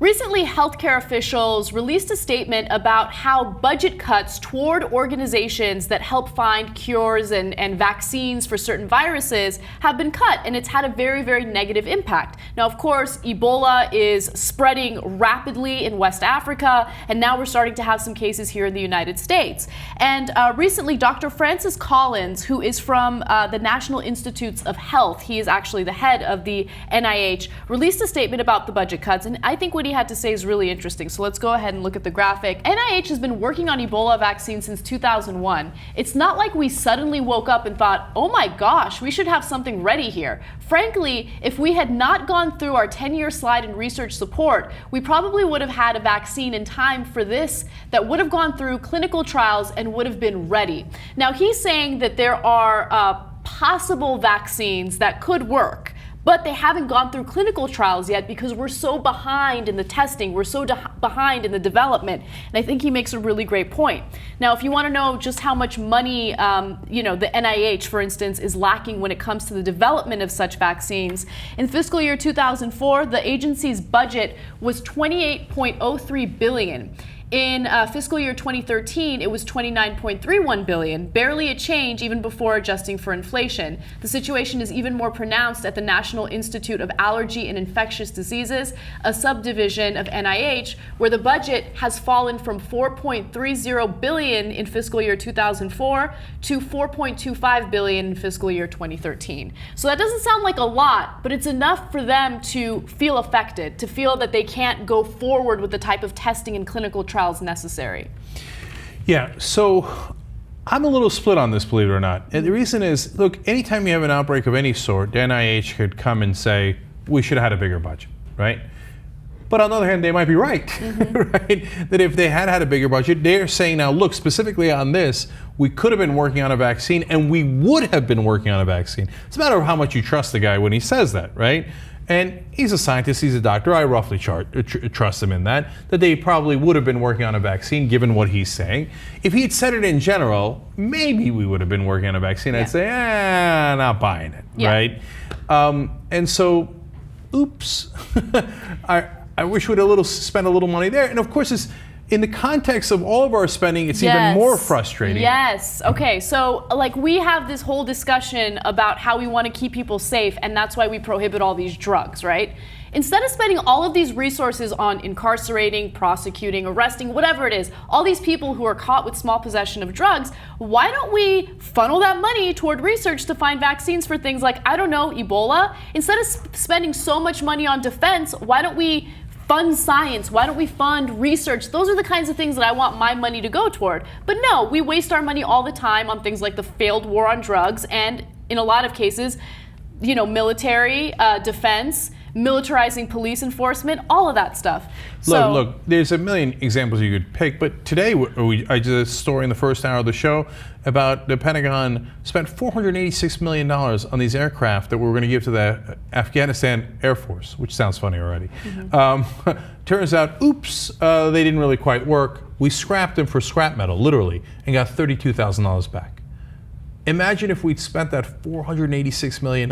Recently, healthcare officials released a statement about how budget cuts toward organizations that help find cures and vaccines for certain viruses have been cut, and it's had a very, very negative impact. Now, of course, Ebola is spreading rapidly in West Africa, and now we're starting to have some cases here in the United States. And recently, Dr. Francis Collins, who is from the National Institutes of Health, he is actually the head of the NIH, released a statement about the budget cuts, and I think what he had to say is really interesting. So let's go ahead and look at the graphic. NIH has been working on Ebola vaccine since 2001. It's not like we suddenly woke up and thought, oh my gosh, we should have something ready here. Frankly, if we had not gone through our 10-year slide in research support, we probably would have had a vaccine in time for this that would have gone through clinical trials and would have been ready. Now, he's saying that there are possible vaccines that could work, but they haven't gone through clinical trials yet because we're so behind in the testing, we're so behind in the development. And I think he makes a really great point. Now, if you want to know just how much money, the NIH, for instance, is lacking when it comes to the development of such vaccines, in fiscal year 2004, the agency's budget was $28.03 billion. In fiscal year 2013, it was $29.31 billion, barely a change even before adjusting for inflation. The situation is even more pronounced at the National Institute of Allergy and Infectious Diseases, a subdivision of NIH, where the budget has fallen from $4.30 billion in fiscal year 2004 to $4.25 billion in fiscal year 2013. So that doesn't sound like a lot, but it's enough for them to feel affected, to feel that they can't go forward with the type of testing and clinical trials necessary. Yeah, so I'm a little split on this, believe it or not. And the reason is, look, anytime you have an outbreak of any sort, the NIH could come and say, we should have had a bigger budget, right? But on the other hand, they might be right, right? That if they had a bigger budget, they're saying now, look, specifically on this, we could have been working on a vaccine and we would have been working on a vaccine. It's a matter of how much you trust the guy when he says that, right? And he's a scientist, he's a doctor, I roughly trust him in that they probably would have been working on a vaccine given what he's saying. If he had said it in general, maybe we would have been working on a vaccine. I'd say, not buying it, right? And so, oops, I wish we'd spent a little money there. And of course, it's in the context of all of our spending, it's even more frustrating. Yes. Okay. So, we have this whole discussion about how we want to keep people safe, and that's why we prohibit all these drugs, right? Instead of spending all of these resources on incarcerating, prosecuting, arresting, whatever it is, all these people who are caught with small possession of drugs, why don't we funnel that money toward research to find vaccines for things like, I don't know, Ebola? Instead of spending so much money on defense, why don't we fund science? Why don't we fund research? Those are the kinds of things that I want my money to go toward. But no, we waste our money all the time on things like the failed war on drugs and, in a lot of cases, military, defense, militarizing police enforcement, all of that stuff. Look, there's a million examples you could pick, but today I did a story in the first hour of the show about the Pentagon spent $486 million on these aircraft that we were going to give to the Afghanistan Air Force, which sounds funny already. Turns out, oops, they didn't really quite work. We scrapped them for scrap metal, literally, and got $32,000 back. Imagine if we'd spent that $486 million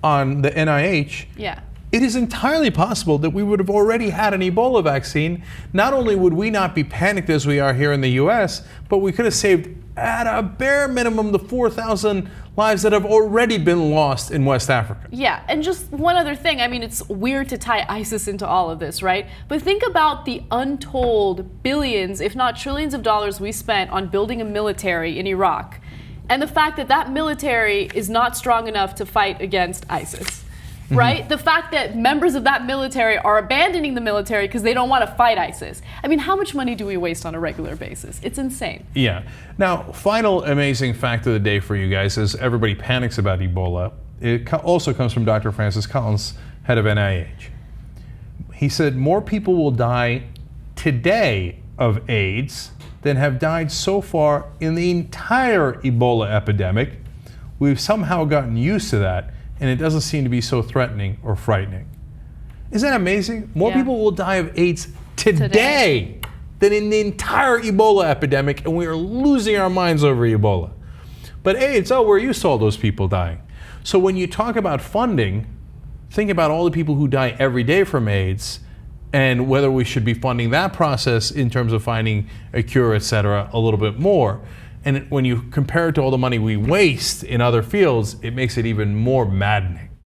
on the NIH. Yeah. It is entirely possible that we would have already had an Ebola vaccine. Not only would we not be panicked as we are here in the US, but we could have saved, at a bare minimum, the 4,000 lives that have already been lost in West Africa. Yeah, and just one other thing. I mean, it's weird to tie ISIS into all of this, right? But think about the untold billions, if not trillions of dollars we spent on building a military in Iraq. And the fact that that military is not strong enough to fight against ISIS, right? The fact that members of that military are abandoning the military because they don't want to fight ISIS. I mean, how much money do we waste on a regular basis? It's insane. Yeah. Now, final amazing fact of the day for you guys is everybody panics about Ebola. It also comes from Dr. Francis Collins, head of NIH. He said more people will die today of AIDS than have died so far in the entire Ebola epidemic. We've somehow gotten used to that, and it doesn't seem to be so threatening or frightening. Isn't that amazing? More people will die of AIDS today than in the entire Ebola epidemic, and we are losing our minds over Ebola. But AIDS, we're used to all those people dying. So when you talk about funding, think about all the people who die every day from AIDS, and whether we should be funding that process in terms of finding a cure, et cetera, a little bit more. And when you compare it to all the money we waste in other fields, it makes it even more maddening.